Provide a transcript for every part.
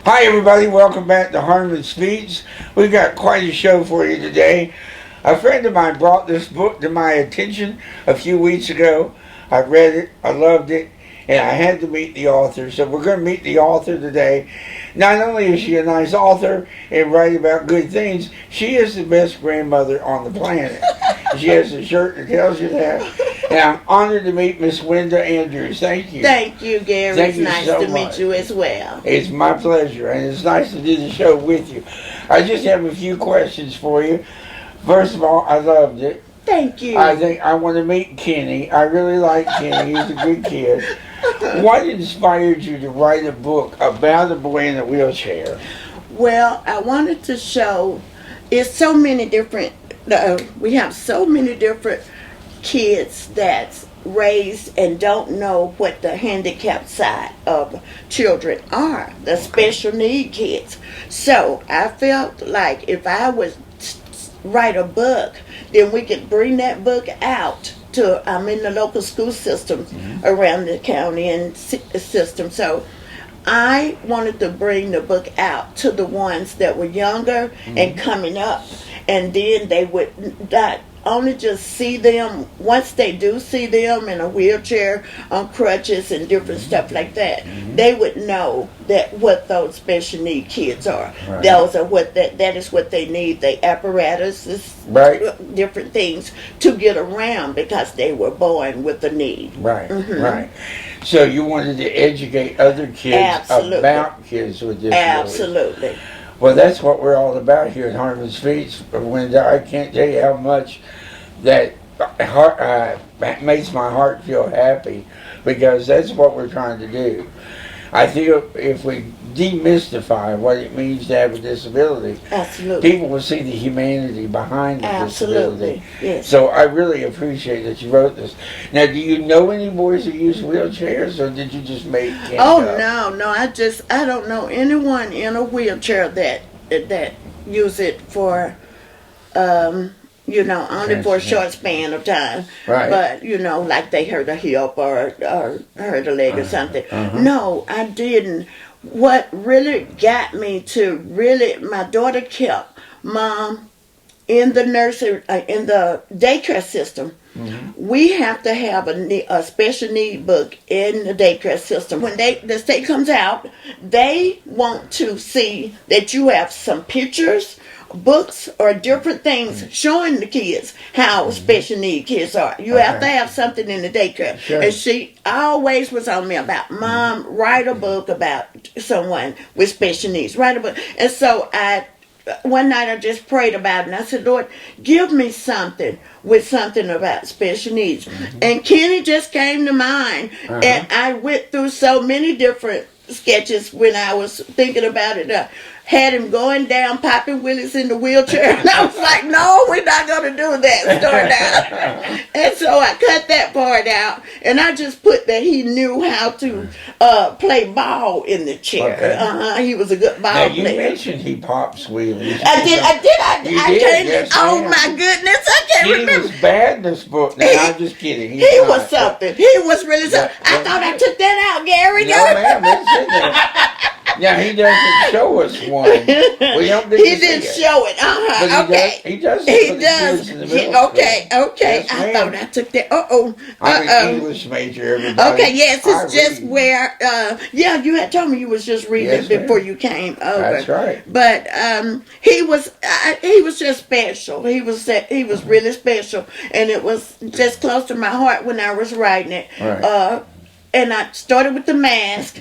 Hi everybody, welcome back to Harmon Speaks. We've got quite a show for you today. A friend of mine brought this book to my attention a few weeks ago. I read it, I loved it, and I had to meet the author. So we're going to meet the author today. Not only is she a nice author and write about good things, she is the best grandmother on the planet. She has a shirt that tells you that. And I'm honored to meet Miss Winda Andrews. Thank you. Thank you, Gary. Thank it's you nice so to much. meet you as well. It's my pleasure, and it's nice to do the show with you. I just have a few questions for you. First of all, I loved it. Thank you. I think I want to meet Kenny. I really like Kenny. He's a good kid. What inspired you to write a book about a boy in a wheelchair? Well, I wanted to show it's so many different, we have so many different kids that's raised and don't know what the handicapped side of children are, the special need kids. So I felt like if I would write a book, then we could bring that book out to, I'm in the local school system around the county and system. So I wanted to bring the book out to the ones that were younger and coming up, and then they would not only just see them, once they do see them in a wheelchair, on crutches and different stuff like that, they would know that what those special need kids are. Right. Those are what that is what they need, the apparatus, Right. different things to get around because they were born with a need. Right, right. So you wanted to educate other kids Absolutely. about kids with disabilities. Absolutely. Well, that's what we're all about here at Harmon Speaks. Winda, I can't tell you how much that makes my heart feel happy, because that's what we're trying to do. I feel if we demystify what it means to have a disability, Absolutely. people will see the humanity behind the Absolutely. disability. Yes. So I really appreciate that you wrote this. Now, do you know any boys who use wheelchairs, or did you just make it Oh up? no, I don't know anyone in a wheelchair that use it for only for a short span of time. Right. But like they hurt a hip or hurt a leg or something. No, I didn't. What really got me to my daughter kept Mom in the nursery, in the daycare system. We have to have a special need book in the daycare system. When the state comes out, they want to see that you have some pictures, books, or different things showing the kids how special need kids are. You have to have something in the daycare. Sure. And she always was on me about, Mom, write a book about someone with special needs. Write a book. And so one night I just prayed about it, and I said, Lord, give me something about special needs. And Kenny just came to mind, and I went through so many different sketches when I was thinking about it. Had him going down, popping Willis in the wheelchair, and I was like, no, we're not going to do that. Start out. And so I cut that part out, and I just put that he knew how to play ball in the chair. Okay. He was a good ball Now, you player. mentioned he pops wheelies. I did. You I did, can't. yes, Oh ma'am. my goodness, I can't He remember. was bad in this book. No, I'm just kidding. He's He not. was something. He was really something. I thought I took that out, Gary. No, ma'am, it's in there. Now, he doesn't show us one. We don't get He to didn't see it. show it. But Okay. he does. He for the does. kids in the middle Okay. school. Okay. Yes, I ma'am. thought I took that. Uh-oh. I'm an English major, everybody. Okay, yes, I it's just read. where, you had told me you was just reading Yes, it before ma'am. you came over. That's right. But he was just special. He was really special, and it was just close to my heart when I was writing it. Right. And I started with the mask.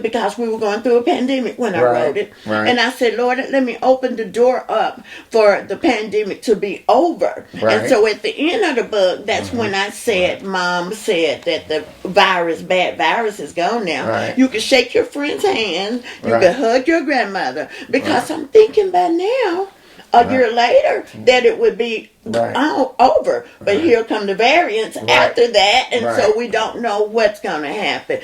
Because we were going through a pandemic when I wrote it. Right. And I said, Lord, let me open the door up for the pandemic to be over. Right. And so at the end of the book, that's when I said, Mom said that the bad virus is gone now. Right. You can shake your friend's hand. You Right. can hug your grandmother. Because I'm thinking by now, a year later, that it would be over. But here come the variants after that, and so we don't know what's going to happen.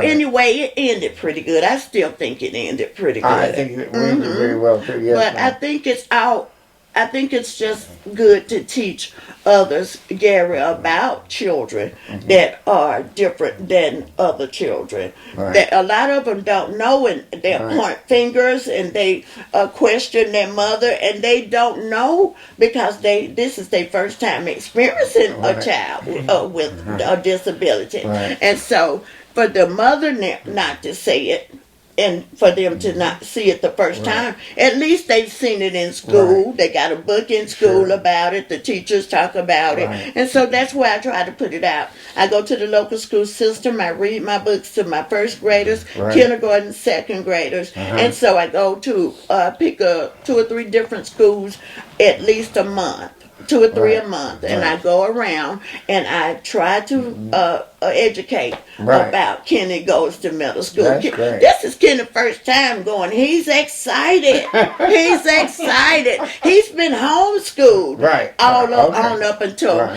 Anyway, it ended pretty good. I still think it ended pretty good. I think it ended very well too. Yes, but ma'am. I think it's all I think it's just good to teach others, Gary, about children that are different than other children. Right. That a lot of them don't know, and they point fingers and they question their mother, and they don't know because this is their first time experiencing a child with a disability, and so for the mother not to say it, and for them to not see it the first time, at least they've seen it in school. They got a book in school about it. The teachers talk about it. And so that's where I try to put it out. I go to the local school system. I read my books to my first graders, kindergarten, second graders. And so I go to pick 2 or 3 different schools at least a month. 2 or 3 a month, and I go around and I try to educate about Kenny goes to middle school. That's great. This is Kenny's first time going. He's excited. He's excited. He's been homeschooled on up until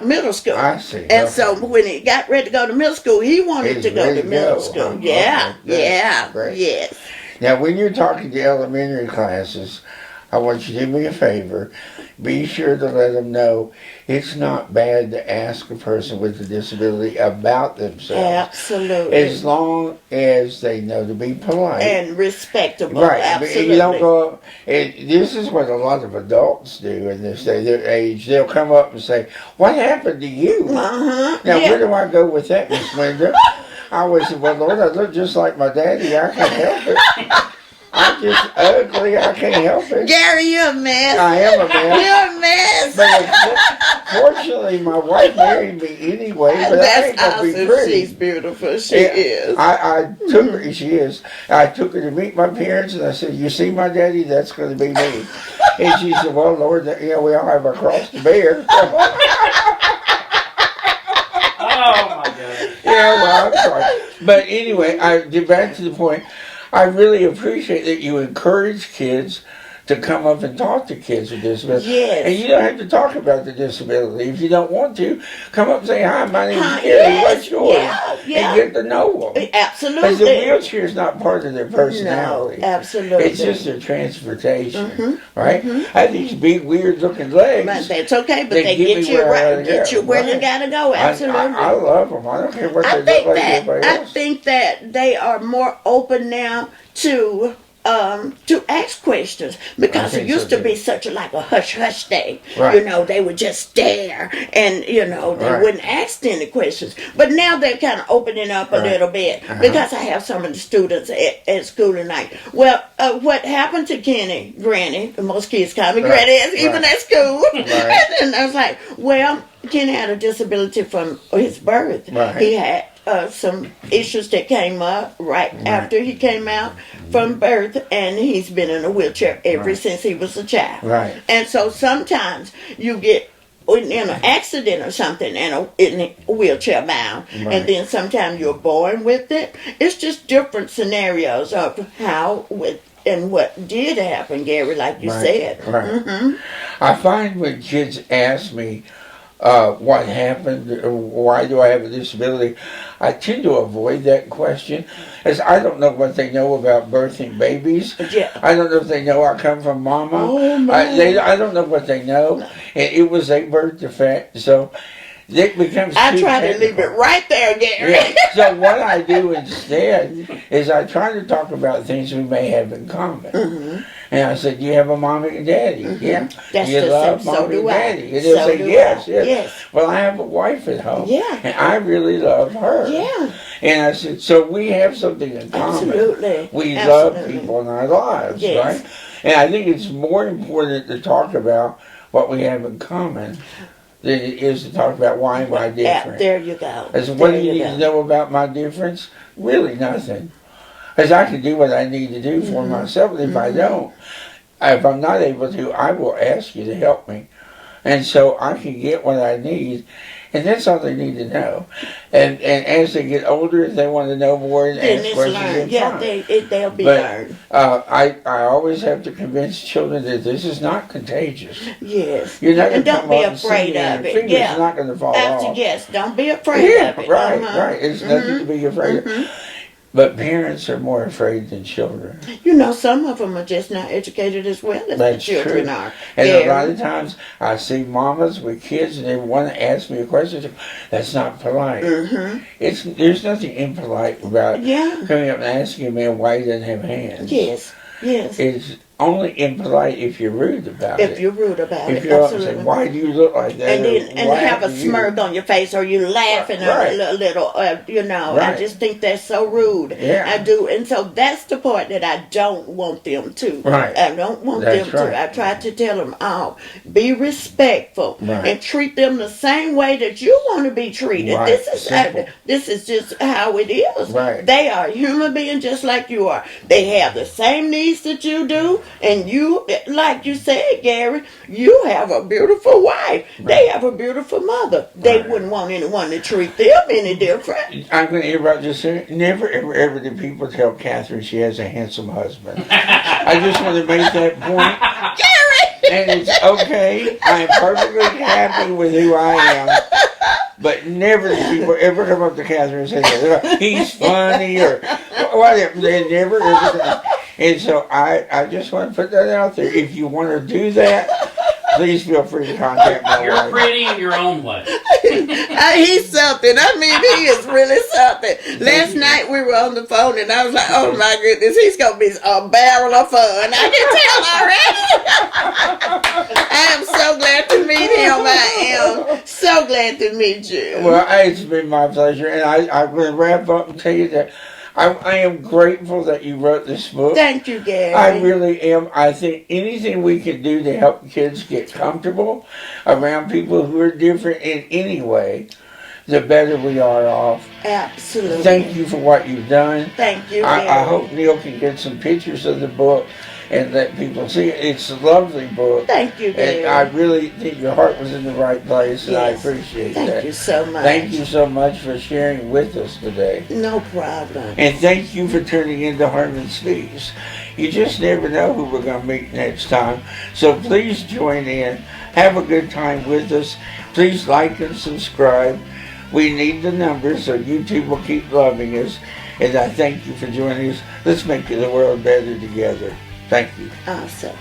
middle school. I see. And so when he got ready to go to middle school, he wanted to go to middle school. Yes. Now, when you're talking to elementary classes, I want you to do me a favor. Be sure to let them know it's not bad to ask a person with a disability about themselves. Absolutely. As long as they know to be polite. And respectable. Right. Absolutely. You don't go up, and this is what a lot of adults do in this day, their age. They'll come up and say, "What happened to you?" Now, where do I go with that, Miss Winda? I always say, "Well, Lord, I look just like my daddy. I can't help it. I'm just ugly. I can't help it." Gary, you're a mess. I am a mess. You're a mess. But fortunately, my wife married me anyway. But I ain't gonna be pretty. She's beautiful. She is. I took her. She is. I took her to meet my parents, and I said, "You see my daddy? That's going to be me." And she said, "Well, Lord, we all have our cross to bear." Oh my God. Well, I'm sorry. But anyway, I get back to the point. I really appreciate that you encourage kids to come up and talk to kids with disabilities. Yes. And you don't have to talk about the disability. If you don't want to, come up and say, "Hi, my name is Gary. Yes. What's yours?" Yeah. And get to know them. Absolutely. Because the wheelchair is not part of their personality. No, absolutely. It's just their transportation, right? I have these big, weird-looking legs. But that's okay, but they get you where you gotta go. Absolutely. I love them. I don't care what they look like everybody else. I think that they are more open now to ask questions, because it used to be such a hush-hush thing. You know, they would just stare, and they wouldn't ask any questions. But now they're kind of opening up a little bit, because I have some of the students at school tonight. Well, what happened to Kenny, Granny? Most kids call me Granny, even at school. And I was like, well, Kenny had a disability from his birth. He had some issues that came up after he came out from birth, and he's been in a wheelchair ever since he was a child. And so sometimes you get in an accident or something in a wheelchair bound, and then sometimes you're born with it. It's just different scenarios of how and what did happen, Gary, like you said. I find when kids ask me what happened, why do I have a disability, I tend to avoid that question, as I don't know what they know about birthing babies. I don't know if they know I come from mama. I don't know what they know. It was a birth defect, so it becomes I try to leave it right there, Gary. So what I do instead is I try to talk about things we may have in common. And I said, "Do you have a mommy and daddy?" "Yeah." That's "You love mommy and daddy?" And they'll say, yes. "Well, I have a wife at home. And I really love her." And I said, so we have something in common. Absolutely. We love people in our lives, right? And I think it's more important to talk about what we have in common than it is to talk about why am I different. There you go. As what do you need to know about my difference? Really nothing. Because I can do what I need to do for myself, and if I don't, if I'm not able to, I will ask you to help me. And so I can get what I need, and that's all they need to know. And as they get older, if they want to know more and ask questions, they'll be learned. I always have to convince children that this is not contagious. You're not going to don't be afraid of it. It's not going to fall off. Don't be afraid of it. Right. It's nothing to be afraid of. But parents are more afraid than children. You know, some of them are just not educated as well as That's the children true. are. And Very. a lot of times I see mamas with kids and they want to ask me a question. That's not polite. There's nothing impolite about Yeah. coming up and asking a man why he doesn't have hands. Yes. Yes. It's only impolite if you're rude about it. If you're rude about If it, you're up and absolutely. say, why do you look like that? And then and What have a happened to you? smirk on your face, or you laughing Right. a little, you know. I Right. just think that's so rude. Yeah. I do, and so that's the part that I don't want them to. Right. I don't want That's them right. to. I try to tell them, be respectful Right. and treat them the same way that you want to be treated. Right. Simple. This is just how it is. Right. They are a human being just like you are. They have the same needs that you do, and you, like you said, Gary, you have a beautiful wife. They have a beautiful mother. They Right. wouldn't want anyone to treat them any different. I'm going to interrupt just a second. Never, ever, ever do people tell Catherine she has a handsome husband. I just want to make that point. Gary! And it's okay. I am perfectly happy with who I am. But never do people ever come up to Catherine and say that. He's funny or whatever. They never ever do. And so I just want to put that out there. If you want to do that, please feel free to contact my You're wife. pretty in your own way. He's something. I mean, he is really something. Last night we were on the phone and I was like, oh my goodness, he's going to be a barrel of fun. I can tell already. I am so glad to meet him. I am so glad to meet you. Well, it's been my pleasure. And I'm going to wrap up and tell you that I am grateful that you wrote this book. Thank you, Gary. I really am. I think anything we can do to help kids get comfortable around people who are different in any way, the better we are off. Absolutely. Thank you for what you've done. Thank you, I Gary. hope Neil can get some pictures of the book and let people see it. It's a lovely book. Thank you, Gary. And I really think your heart was in the right place, and I Yes. appreciate Thank that. you so much. Thank you so much for sharing with us today. No problem. And thank you for tuning in to Harmon Speaks. You just never know who we're going to meet next time. So please join in. Have a good time with us. Please like and subscribe. We need the numbers so YouTube will keep loving us. And I thank you for joining us. Let's make the world better together. Thank you. Awesome.